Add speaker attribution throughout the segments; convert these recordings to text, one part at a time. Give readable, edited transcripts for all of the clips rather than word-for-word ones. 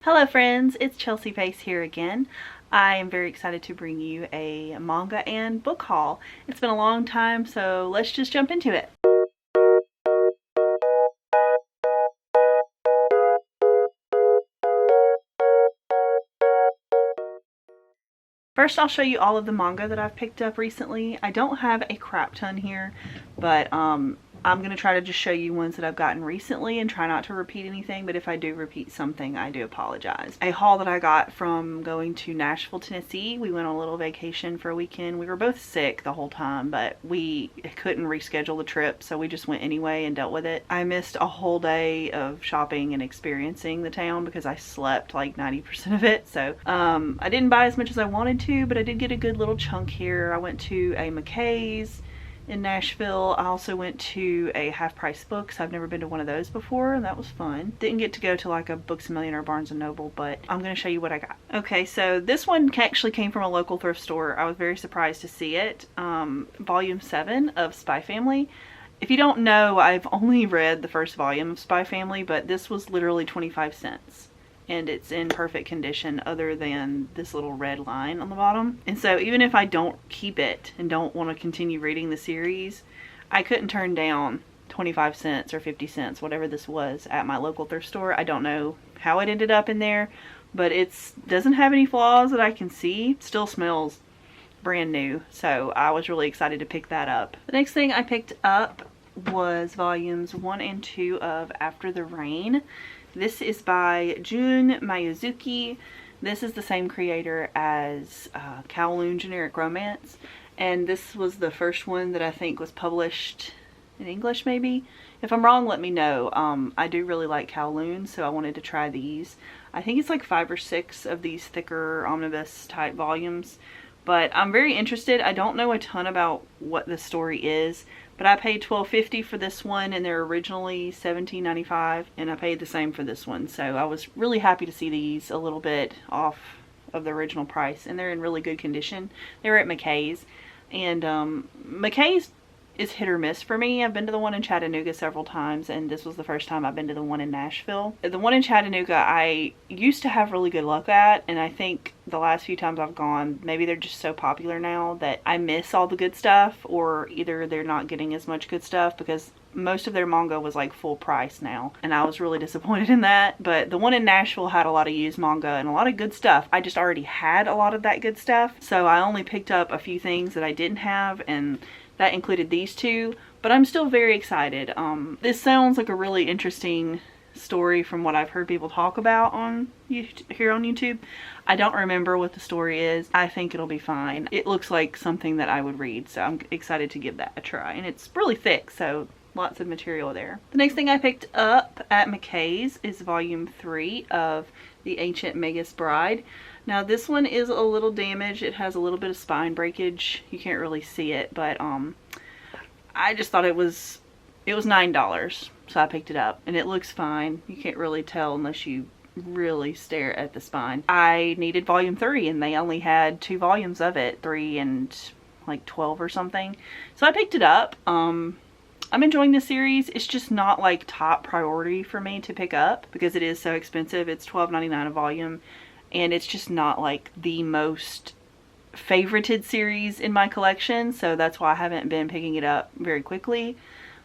Speaker 1: Hello friends, it's Chelsea Face here again. I am very excited to bring you a manga and book haul. It's been a long time, so let's just jump into it. First, I'll show you all of the manga that I've picked up recently. I don't have a crap ton here, but I'm going to try to just show you ones that I've gotten recently and try not to repeat anything, but if I do repeat something, I do apologize. A haul that I got from going to Nashville, Tennessee. We went on a little vacation for a weekend. We were both sick the whole time, but we couldn't reschedule the trip, so we just went anyway and dealt with it. I missed a whole day of shopping and experiencing the town because I slept like 90% of it, so I didn't buy as much as I wanted to, but I did get a good little chunk here. I went to a McKay's in Nashville. I also went to a Half Price Books. I've never been to one of those before, and that was fun. Didn't get to go to like a Books A Million or Barnes & Noble, but I'm going to show you what I got. Okay, so this one actually came from a local thrift store. I was very surprised to see it. Volume 7 of Spy Family. If you don't know, I've only read the first volume of Spy Family, but this was literally 25 cents. And it's in perfect condition other than this little red line on the bottom. And so even if I don't keep it and don't want to continue reading the series, I couldn't turn down 25 cents or 50 cents, whatever this was, at my local thrift store. I don't know how it ended up in there, but it doesn't have any flaws that I can see. It still smells brand new, so I was really excited to pick that up. The next thing I picked up was volumes 1 and 2 of After the Rain. This is by Jun Mayuzuki. This is the same creator as Kowloon Generic Romance, and this was the first one that I think was published in English, maybe. If I'm wrong, let me know. I do really like Kowloon, so I wanted to try these. I think it's like 5 or 6 of these thicker omnibus type volumes, but I'm very interested. I don't know a ton about what the story is, but I paid $12.50 for this one, and they're originally $17.95, and I paid the same for this one. So I was really happy to see these a little bit off of the original price, and they're in really good condition. They were at McKay's, and McKay's is hit or miss for me. I've been to the one in Chattanooga several times, and this was the first time I've been to the one in Nashville. The one in Chattanooga I used to have really good luck at, and I think the last few times I've gone, maybe they're just so popular now that I miss all the good stuff, or either they're not getting as much good stuff, because most of their manga was like full price now, and I was really disappointed in that. But the one in Nashville had a lot of used manga and a lot of good stuff. I just already had a lot of that good stuff, so I only picked up a few things that I didn't have, and that included these two, but I'm still very excited. This sounds like a really interesting story from what I've heard people talk about here on YouTube. I don't remember what the story is. I think it'll be fine. It looks like something that I would read, so I'm excited to give that a try. And it's really thick, so lots of material there. The next thing I picked up at McKay's is volume 3 of The Ancient Magus Bride. Now this one is a little damaged. It has a little bit of spine breakage. You can't really see it, but I just thought it was $9, so I picked it up, and it looks fine. You can't really tell unless you really stare at the spine. I needed volume 3, and they only had 2 volumes of it, 3 and like 12 or something, so I picked it up. I'm enjoying the series. It's just not like top priority for me to pick up because it is so expensive. It's $12.99 a volume, and it's just not like the most favorited series in my collection, so that's why I haven't been picking it up very quickly.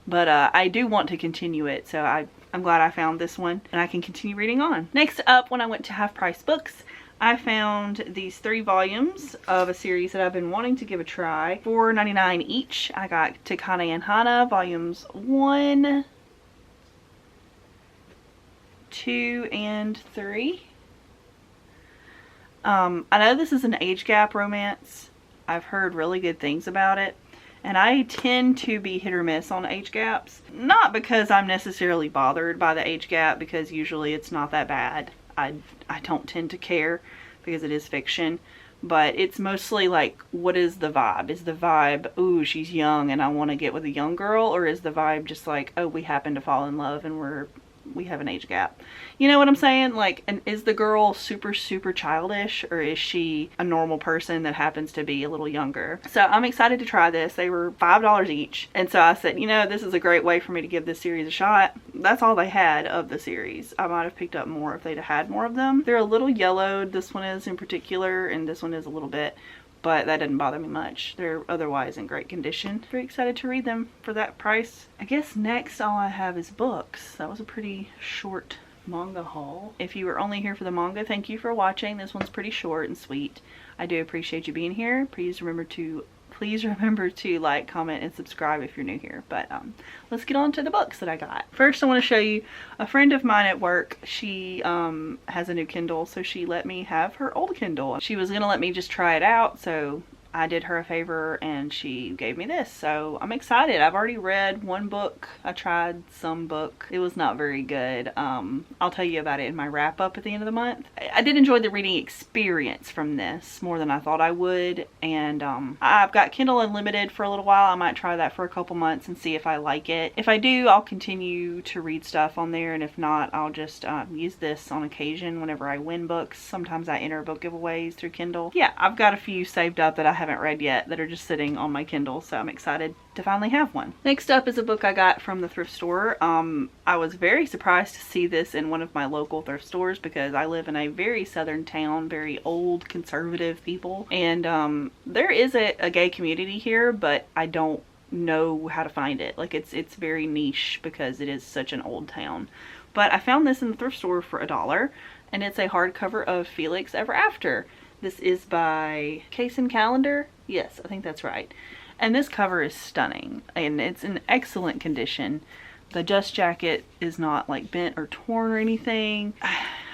Speaker 1: But I do want to continue it, so I'm glad I found this one and I can continue reading on. Next up, when I went to Half Price Books, I found these 3 volumes of a series that I've been wanting to give a try. $4.99 each. I got Takane and Hana volumes 1, 2, and 3. I know this is an age gap romance. I've heard really good things about it, and I tend to be hit or miss on age gaps. Not because I'm necessarily bothered by the age gap, because usually it's not that bad. I don't tend to care because it is fiction, but it's mostly like, what is the vibe? Is the vibe, ooh, she's young and I want to get with a young girl, or is the vibe just like, oh, we happen to fall in love and we're we have an age gap. You know what I'm saying? Like, and is the girl super, super childish, or is she a normal person that happens to be a little younger? So I'm excited to try this. They were $5 each. And so I said, you know, this is a great way for me to give this series a shot. That's all they had of the series. I might have picked up more if they'd had more of them. They're a little yellowed. This one is in particular, and this one is a little bit, but that didn't bother me much. They're otherwise in great condition. Very excited to read them for that price. I guess next all I have is books. That was a pretty short manga haul. If you were only here for the manga, thank you for watching. This one's pretty short and sweet. I do appreciate you being here. Please remember to like, comment, and subscribe if you're new here. But let's get on to the books that I got. First, I want to show you a friend of mine at work. She has a new Kindle, so she let me have her old Kindle. She was gonna let me just try it out, so I did her a favor and she gave me this. So I'm excited. I've already read one book. I tried some book. It was not very good. I'll tell you about it in my wrap up at the end of the month. I did enjoy the reading experience from this more than I thought I would. And I've got Kindle Unlimited for a little while. I might try that for a couple months and see if I like it. If I do, I'll continue to read stuff on there. And if not, I'll just use this on occasion whenever I win books. Sometimes I enter book giveaways through Kindle. Yeah, I've got a few saved up that I haven't read yet that are just sitting on my Kindle, so I'm excited to finally have one. Next up is a book I got from the thrift store. I was very surprised to see this in one of my local thrift stores because I live in a very southern town, very old conservative people, and there is a gay community here, but I don't know how to find it. Like, it's very niche because it is such an old town. But I found this in the thrift store for $1, and it's a hardcover of Felix Ever After. This is by Case and Calendar. Yes, I think that's right. And this cover is stunning, and it's in excellent condition. The dust jacket is not like bent or torn or anything.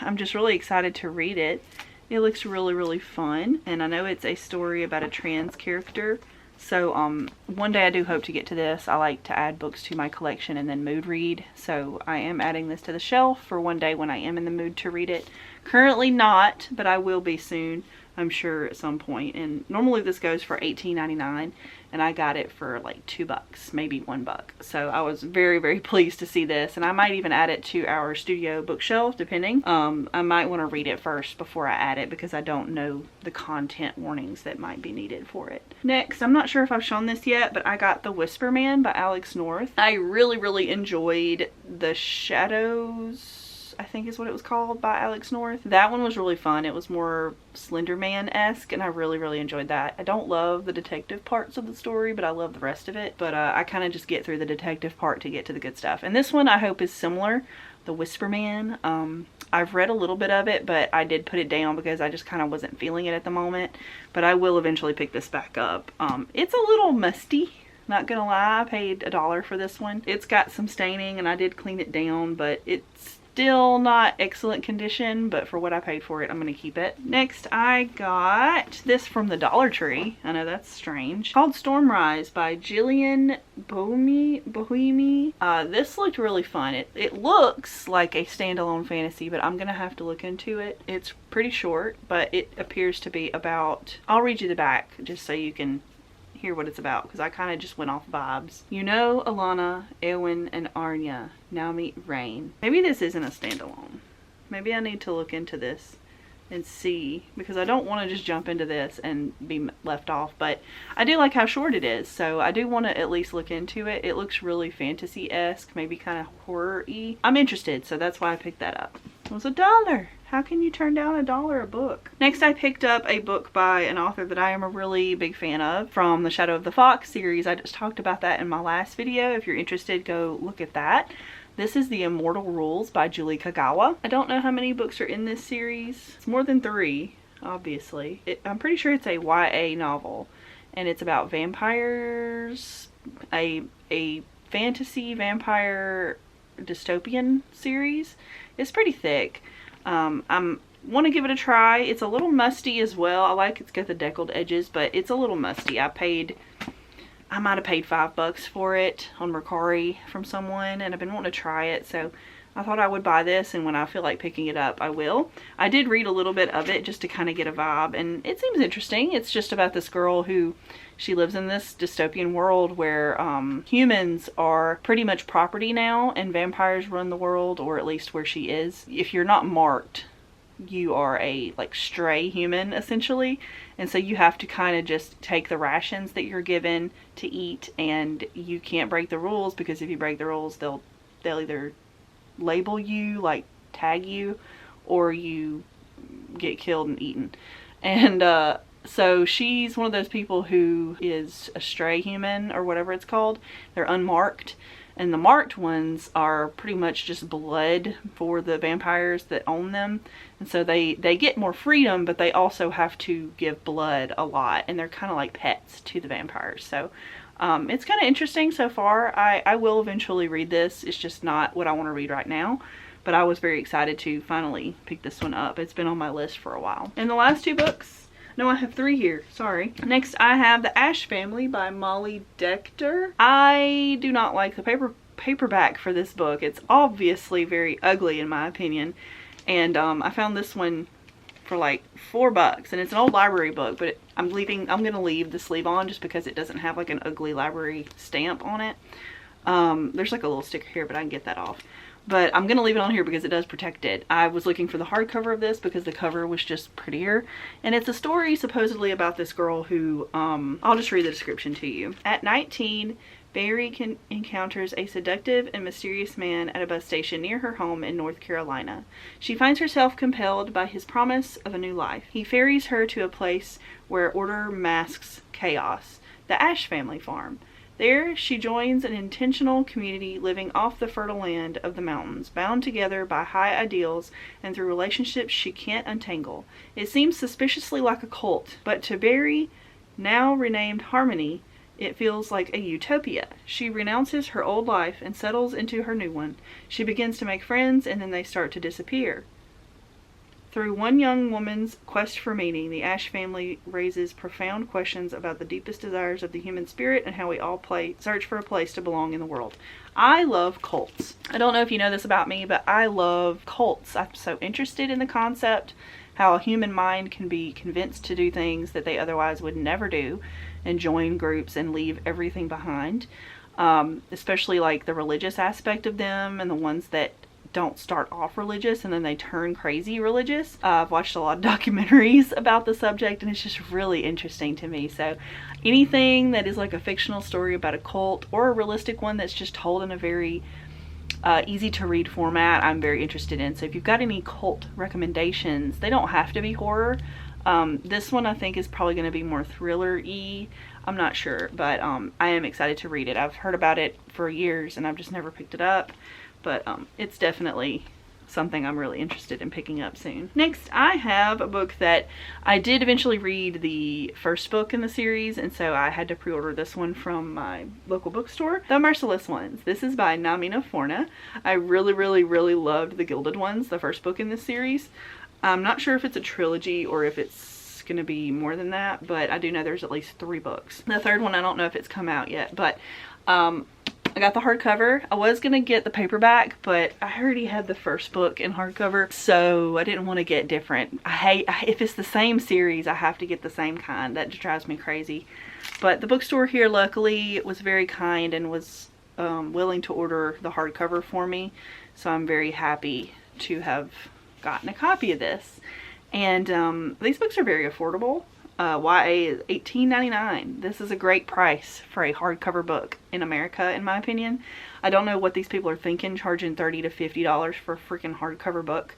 Speaker 1: I'm just really excited to read it. It looks really, really fun, and I know it's a story about a trans character. So one day I do hope to get to this. I like to add books to my collection and then mood read. So I am adding this to the shelf for one day when I am in the mood to read it. Currently not, but I will be soon, I'm sure, at some point. And normally this goes for $18.99, and I got it for like $2, maybe $1. So I was very, very pleased to see this, and I might even add it to our studio bookshelf, depending. I might want to read it first before I add it because I don't know the content warnings that might be needed for it. Next, I'm not sure if I've shown this yet, but I got The Whisper Man by Alex North. I really, really enjoyed The Shadows, I think is what it was called, by Alex North. That one was really fun. It was more Slender Man-esque, and I really, really enjoyed that. I don't love the detective parts of the story, but I love the rest of it. But I kind of just get through the detective part to get to the good stuff. And this one I hope is similar, The Whisper Man. I've read a little bit of it, but I did put it down because I just kind of wasn't feeling it at the moment. But I will eventually pick this back up. It's a little musty. Not gonna lie, I paid $1 for this one. It's got some staining, and I did clean it down, but it's still not excellent condition, but for what I paid for it, I'm gonna keep it. Next, I got this from the Dollar Tree. I know that's strange. Called Stormrise by Jillian Bohemi. This looked really fun. It looks like a standalone fantasy, but I'm gonna have to look into it. It's pretty short, but it appears to be about, I'll read you the back just so you can hear what it's about, because I kind of just went off vibes. You know Alana, Eowyn, and Arya now meet Rain. Maybe this isn't a standalone. Maybe I need to look into this and see, because I don't want to just jump into this and be left off, but I do like how short it is, so I do want to at least look into it. It looks really fantasy-esque, maybe kind of horror-y. I'm interested, so that's why I picked that up. It was $1. How can you turn down $1 a book? Next, I picked up a book by an author that I am a really big fan of from the Shadow of the Fox series. I just talked about that in my last video. If you're interested, go look at that. This is The Immortal Rules by Julie Kagawa. I don't know how many books are in this series. It's more than 3, obviously. I'm pretty sure it's a YA novel, and it's about vampires, a fantasy vampire dystopian series. It's pretty thick. I want to give it a try. It's a little musty as well. I like it's got the deckled edges, but it's a little musty. I might have paid $5 for it on Mercari from someone, and I've been wanting to try it, so I thought I would buy this, and when I feel like picking it up, I will. I did read a little bit of it just to kind of get a vibe, and it seems interesting. It's just about this girl who, she lives in this dystopian world where humans are pretty much property now, and vampires run the world, or at least where she is. If you're not marked, you are a like stray human essentially, and so you have to kind of just take the rations that you're given to eat, and you can't break the rules, because if you break the rules, they'll either label you, like tag you, or you get killed and eaten. And so she's one of those people who is a stray human, or whatever it's called. They're unmarked, and the marked ones are pretty much just blood for the vampires that own them. And so they get more freedom, but they also have to give blood a lot, and they're kind of like pets to the vampires. So it's kind of interesting so far. I will eventually read this. It's just not what I want to read right now, but I was very excited to finally pick this one up. It's been on my list for a while. And the last two books, no, I have three here, sorry. Next I have The Ash Family by Molly Decter. I do not like the paperback for this book. It's obviously very ugly in my opinion, and I found this one for like $4, and it's an old library book, but I'm gonna leave the sleeve on just because it doesn't have like an ugly library stamp on it. There's like a little sticker here, but I can get that off. But I'm gonna leave it on here because it does protect it. I was looking for the hardcover of this because the cover was just prettier, and it's a story supposedly about this girl who I'll just read the description to you. At 19, Barry encounters a seductive and mysterious man at a bus station near her home in North Carolina. She finds herself compelled by his promise of a new life. He ferries her to a place where order masks chaos, the Ash Family Farm. There, she joins an intentional community living off the fertile land of the mountains, bound together by high ideals and through relationships she can't untangle. It seems suspiciously like a cult, but to Barry, now renamed Harmony, it feels like a utopia. She renounces her old life and settles into her new one. She begins to make friends, and then they start to disappear. Through one young woman's quest for meaning, the Ash family raises profound questions about the deepest desires of the human spirit and how we all search for a place to belong in the world. I love cults. I don't know if you know this about me, but I love cults. I'm so interested in the concept, how a human mind can be convinced to do things that they otherwise would never do, and join groups and leave everything behind. Especially like the religious aspect of them, and the ones that don't start off religious and then they turn crazy religious. I've watched a lot of documentaries about the subject, and it's just really interesting to me. So anything that is like a fictional story about a cult, or a realistic one that's just told in a very easy to read format, I'm very interested in. So if you've got any cult recommendations, they don't have to be horror. This one I think is probably going to be more thriller-y. I'm not sure, but I am excited to read it. I've heard about it for years and I've just never picked it up. But it's definitely something I'm really interested in picking up soon. Next, I have a book that I did eventually read the first book in the series, and so I had to pre-order this one from my local bookstore. The Merciless Ones. This is by Namina Forna. I really, really, really loved The Gilded Ones, the first book in this series. I'm not sure if it's a trilogy or if it's going to be more than that, but I do know there's at least 3 books. The third one, I don't know if it's come out yet, but I got the hardcover. I was going to get the paperback, but I already had the first book in hardcover, so I didn't want to get different. If it's the same series, I have to get the same kind. That just drives me crazy. But the bookstore here, luckily, was very kind and was willing to order the hardcover for me, so I'm very happy to have gotten a copy of this. And these books are very affordable. YA is $18.99. This is a great price for a hardcover book in America, in my opinion. I don't know what these people are thinking, charging $30 to $50 for a freaking hardcover book.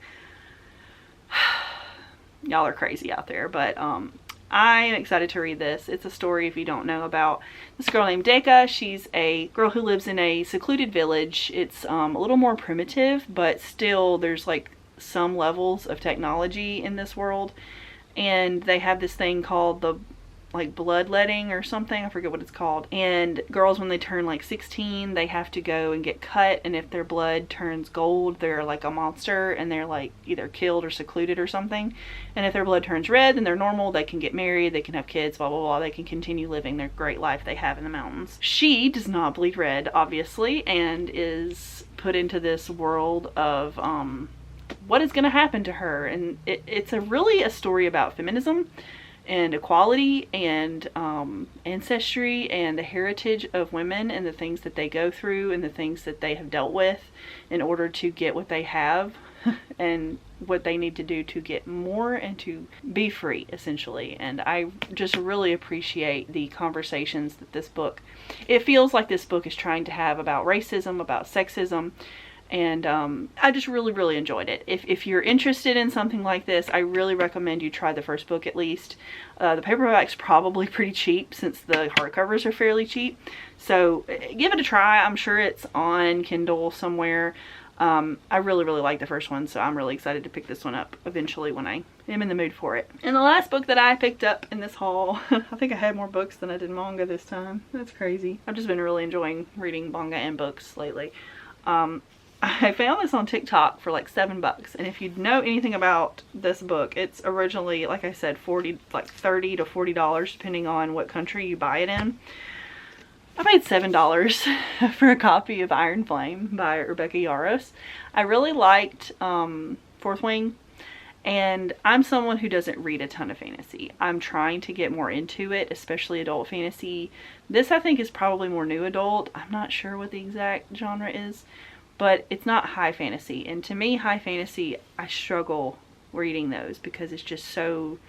Speaker 1: Y'all are crazy out there, but I am excited to read this. It's a story, if you don't know, about this girl named Deka. She's a girl who lives in a secluded village. It's a little more primitive, but still there's like some levels of technology in this world. And they have this thing called the like bloodletting or something. I forget what it's called. And girls, when they turn like 16, they have to go and get cut, and if their blood turns gold, they're like a monster and they're like either killed or secluded or something. And if their blood turns red, then they're normal, they can get married, they can have kids, blah blah blah, they can continue living their great life they have in the mountains. She does not bleed red, obviously, and is put into this world of what is going to happen to her. And it's really a story about feminism and equality and ancestry and the heritage of women and the things that they go through and the things that they have dealt with in order to get what they have and what they need to do to get more and to be free, essentially. And I just really appreciate the conversations that this book, it feels like this book is trying to have about racism, about sexism. And I just really enjoyed it. If you're interested in something like this, I really recommend you try the first book at least. The paperback's probably pretty cheap since the hardcovers are fairly cheap. So give it a try. I'm sure it's on Kindle somewhere. I really like the first one, so I'm really excited to pick this one up eventually when I am in the mood for it. And the last book that I picked up in this haul, I think I had more books than I did manga this time. That's crazy. I've just been really enjoying reading manga and books lately. I found this on TikTok for like $7, and if you know anything about this book, it's originally, like I said, $30 to $40 depending on what country you buy it in. I paid $7 for a copy of Iron Flame by Rebecca Yarros. I really liked Fourth Wing, and I'm someone who doesn't read a ton of fantasy. I'm trying to get more into it, especially adult fantasy. This I think is probably more new adult. I'm not sure what the exact genre is, but it's not high fantasy. And to me, high fantasy, I struggle reading those because it's just so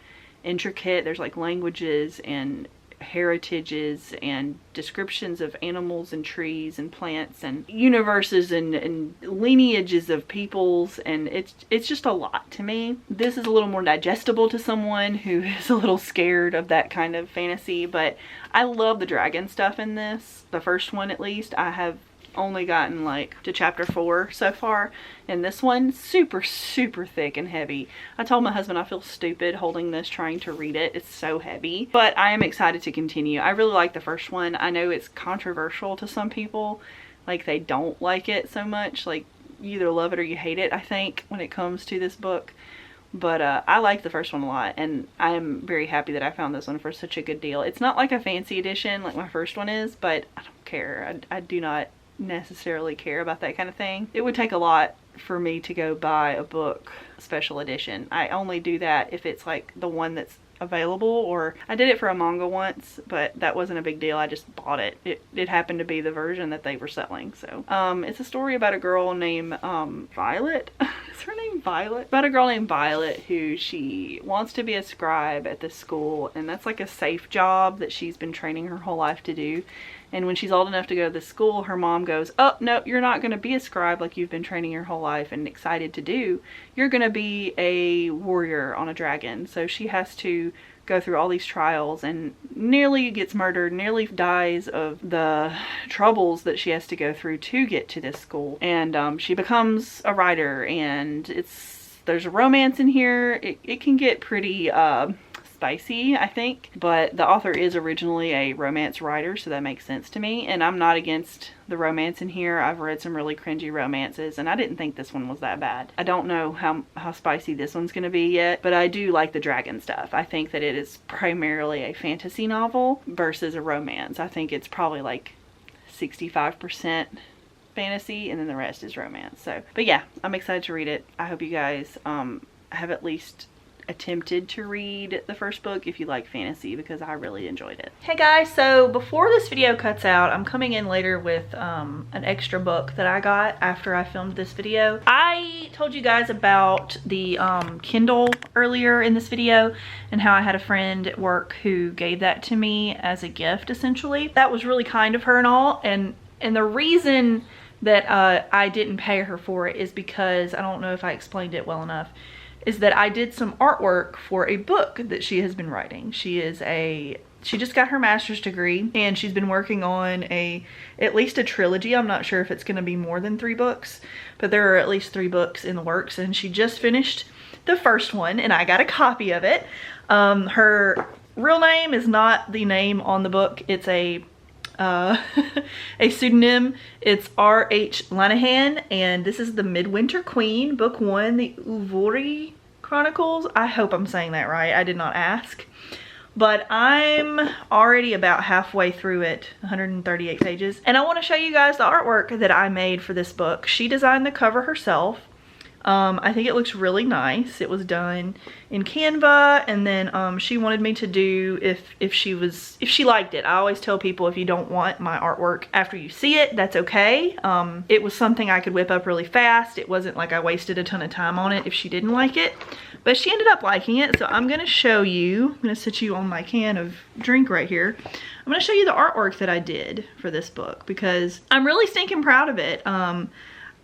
Speaker 1: intricate. There's like languages and heritages and descriptions of animals and trees and plants and universes and lineages of peoples, and it's just a lot to me. This is a little more digestible to someone who is a little scared of that kind of fantasy, but I love the dragon stuff in this. The first one, at least, I have only gotten like to chapter 4 so far, and this one super thick and heavy. I told my husband I feel stupid holding this trying to read it. It's so heavy, but I am excited to continue. I really like the first one. I know it's controversial to some people, like they don't like it so much, like you either love it or you hate it, I think, when it comes to this book. But I like the first one a lot, and I'm very happy that I found this one for such a good deal. It's not like a fancy edition like my first one is, but I don't care. I do not necessarily care about that kind of thing. It would take a lot for me to go buy a book special edition. I only do that if it's like the one that's available, or I did it for a manga once, but that wasn't a big deal. I just bought it. It happened to be the version that they were selling. So it's a story about a girl named Violet. Is her name Violet? About a girl named Violet who she wants to be a scribe at this school, and that's like a safe job that she's been training her whole life to do. And when she's old enough to go to the school, her mom goes, oh, no, you're not going to be a scribe like you've been training your whole life and excited to do. You're going to be a warrior on a dragon. So she has to go through all these trials and nearly gets murdered, nearly dies of the troubles that she has to go through to get to this school. And she becomes a writer, and there's a romance in here. It can get pretty spicy, I think, but the author is originally a romance writer, so that makes sense to me, and I'm not against the romance in here. I've read some really cringy romances, and I didn't think this one was that bad. I don't know how spicy this one's gonna be yet, but I do like the dragon stuff. I think that it is primarily a fantasy novel versus a romance. I think it's probably like 65% fantasy, and then the rest is romance. So, but yeah, I'm excited to read it. I hope you guys have at least attempted to read the first book if you like fantasy, because I really enjoyed it. Hey guys, so before this video cuts out, I'm coming in later with an extra book that I got after I filmed this video. I told you guys about the Kindle earlier in this video and how I had a friend at work who gave that to me as a gift, essentially. That was really kind of her and all, and the reason that I didn't pay her for it is because, I don't know if I explained it well enough, is that I did some artwork for a book that she has been writing. She just got her master's degree, and she's been working on at least a trilogy. I'm not sure if it's gonna be more than 3 books, but there are at least 3 books in the works, and she just finished the first one, and I got a copy of it. Her real name is not the name on the book. It's a a pseudonym. It's R.H. Lanahan, and this is The Midwinter Queen, Book 1, The Uvori Chronicles. I hope I'm saying that right. I did not ask. But I'm already about halfway through it, 138 pages. And I want to show you guys the artwork that I made for this book. She designed the cover herself. I think it looks really nice. It was done in Canva, and then she wanted me to do if she liked it. I always tell people if you don't want my artwork after you see it, that's okay. It was something I could whip up really fast. It wasn't like I wasted a ton of time on it if she didn't like it. But she ended up liking it, so I'm gonna show you. I'm gonna sit you on my can of drink right here. I'm gonna show you the artwork that I did for this book because I'm really stinking proud of it.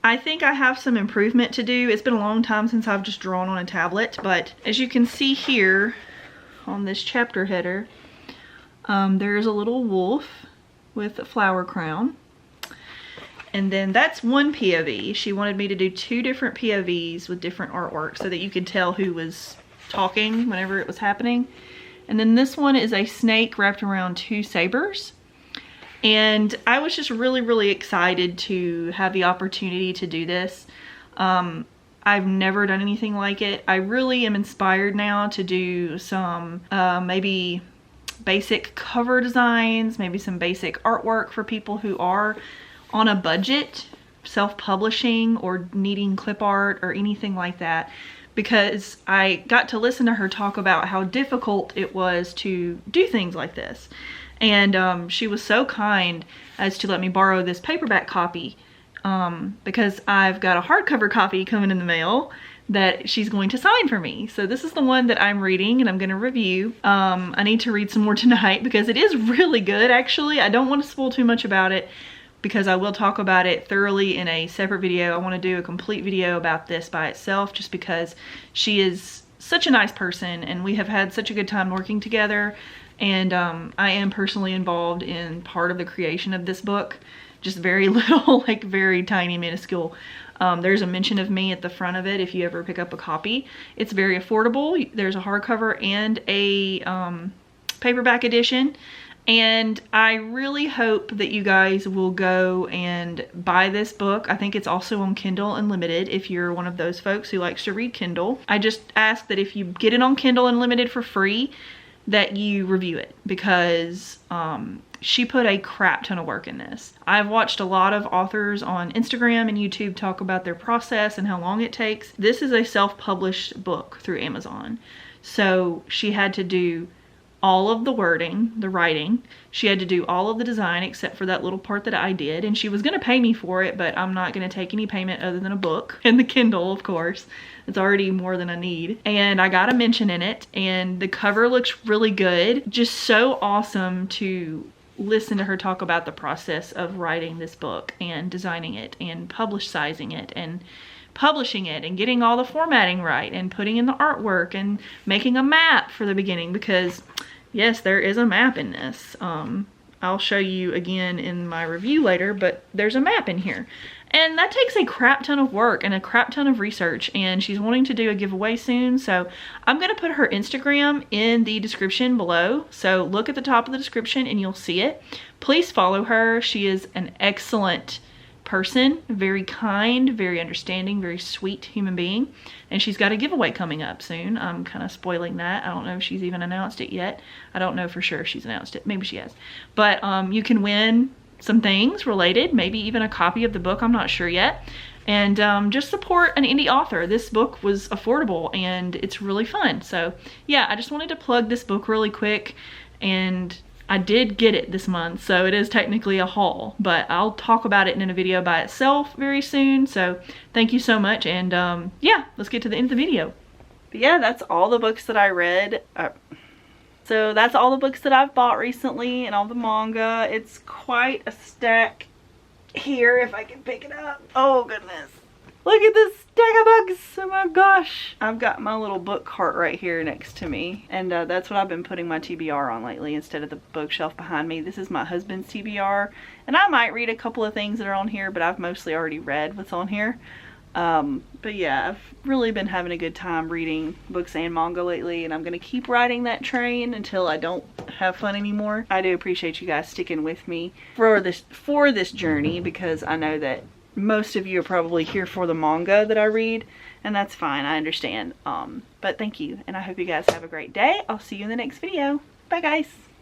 Speaker 1: I think I have some improvement to do. It's been a long time since I've just drawn on a tablet, but as you can see here on this chapter header, there's a little wolf with a flower crown. And then that's one POV. She wanted me to do 2 different POVs with different artwork so that you could tell who was talking whenever it was happening. And then this one is a snake wrapped around 2 sabers. And I was just really, really excited to have the opportunity to do this. I've never done anything like it. I really am inspired now to do some maybe basic cover designs, maybe some basic artwork for people who are on a budget, self-publishing or needing clip art or anything like that. Because I got to listen to her talk about how difficult it was to do things like this. And she was so kind as to let me borrow this paperback copy because I've got a hardcover copy coming in the mail that she's going to sign for me. So this is the one that I'm reading and I'm going to review. I need to read some more tonight because it is really good, actually. I don't want to spoil too much about it because I will talk about it thoroughly in a separate video. I want to do a complete video about this by itself just because she is such a nice person and we have had such a good time working together. And I am personally involved in part of the creation of this book. Just very little, like very tiny, minuscule. There's a mention of me at the front of it if you ever pick up a copy. It's very affordable. There's a hardcover and a paperback edition. And I really hope that you guys will go and buy this book. I think it's also on Kindle Unlimited if you're one of those folks who likes to read Kindle. I just ask that if you get it on Kindle Unlimited for free, that you review it because she put a crap ton of work in this. I've watched a lot of authors on Instagram and YouTube talk about their process and how long it takes. This is a self-published book through Amazon. So she had to do all of the wording, the writing. She had to do all of the design except for that little part that I did. And she was going to pay me for it, but I'm not going to take any payment other than a book and the Kindle, of course. It's already more than I need. And I got a mention in it and the cover looks really good. Just so awesome to listen to her talk about the process of writing this book and designing it and publicizing it and publishing it and getting all the formatting right and putting in the artwork and making a map for the beginning because yes, there is a map in this. I'll show you again in my review later, but there's a map in here. And that takes a crap ton of work and a crap ton of research, and she's wanting to do a giveaway soon, so I'm going to put her Instagram in the description below. So look at the top of the description and you'll see it. Please follow her. She is an excellent person, very kind, very understanding, very sweet human being. And she's got a giveaway coming up soon. I'm kind of spoiling that. I don't know if she's even announced it yet. I don't know for sure if she's announced it. Maybe she has. But you can win some things related, maybe even a copy of the book. I'm not sure yet. And just support an indie author. This book was affordable and it's really fun. So yeah, I just wanted to plug this book really quick, and I did get it this month, so it is technically a haul, but I'll talk about it in a video by itself very soon. So thank you so much, and yeah, let's get to the end of the video. But yeah, that's all the books that I read. So that's all the books that I've bought recently and all the manga. It's quite a stack here if I can pick it up. Oh goodness. Look at this stack of books. Oh my gosh. I've got my little book cart right here next to me. And that's what I've been putting my TBR on lately instead of the bookshelf behind me. This is my husband's TBR. And I might read a couple of things that are on here, but I've mostly already read what's on here. But yeah, I've really been having a good time reading books and manga lately, and I'm going to keep riding that train until I don't have fun anymore. I do appreciate you guys sticking with me for this journey, because I know that most of you are probably here for the manga that I read, and that's fine. I understand. But thank you, and I hope you guys have a great day. I'll see you in the next video. Bye, guys.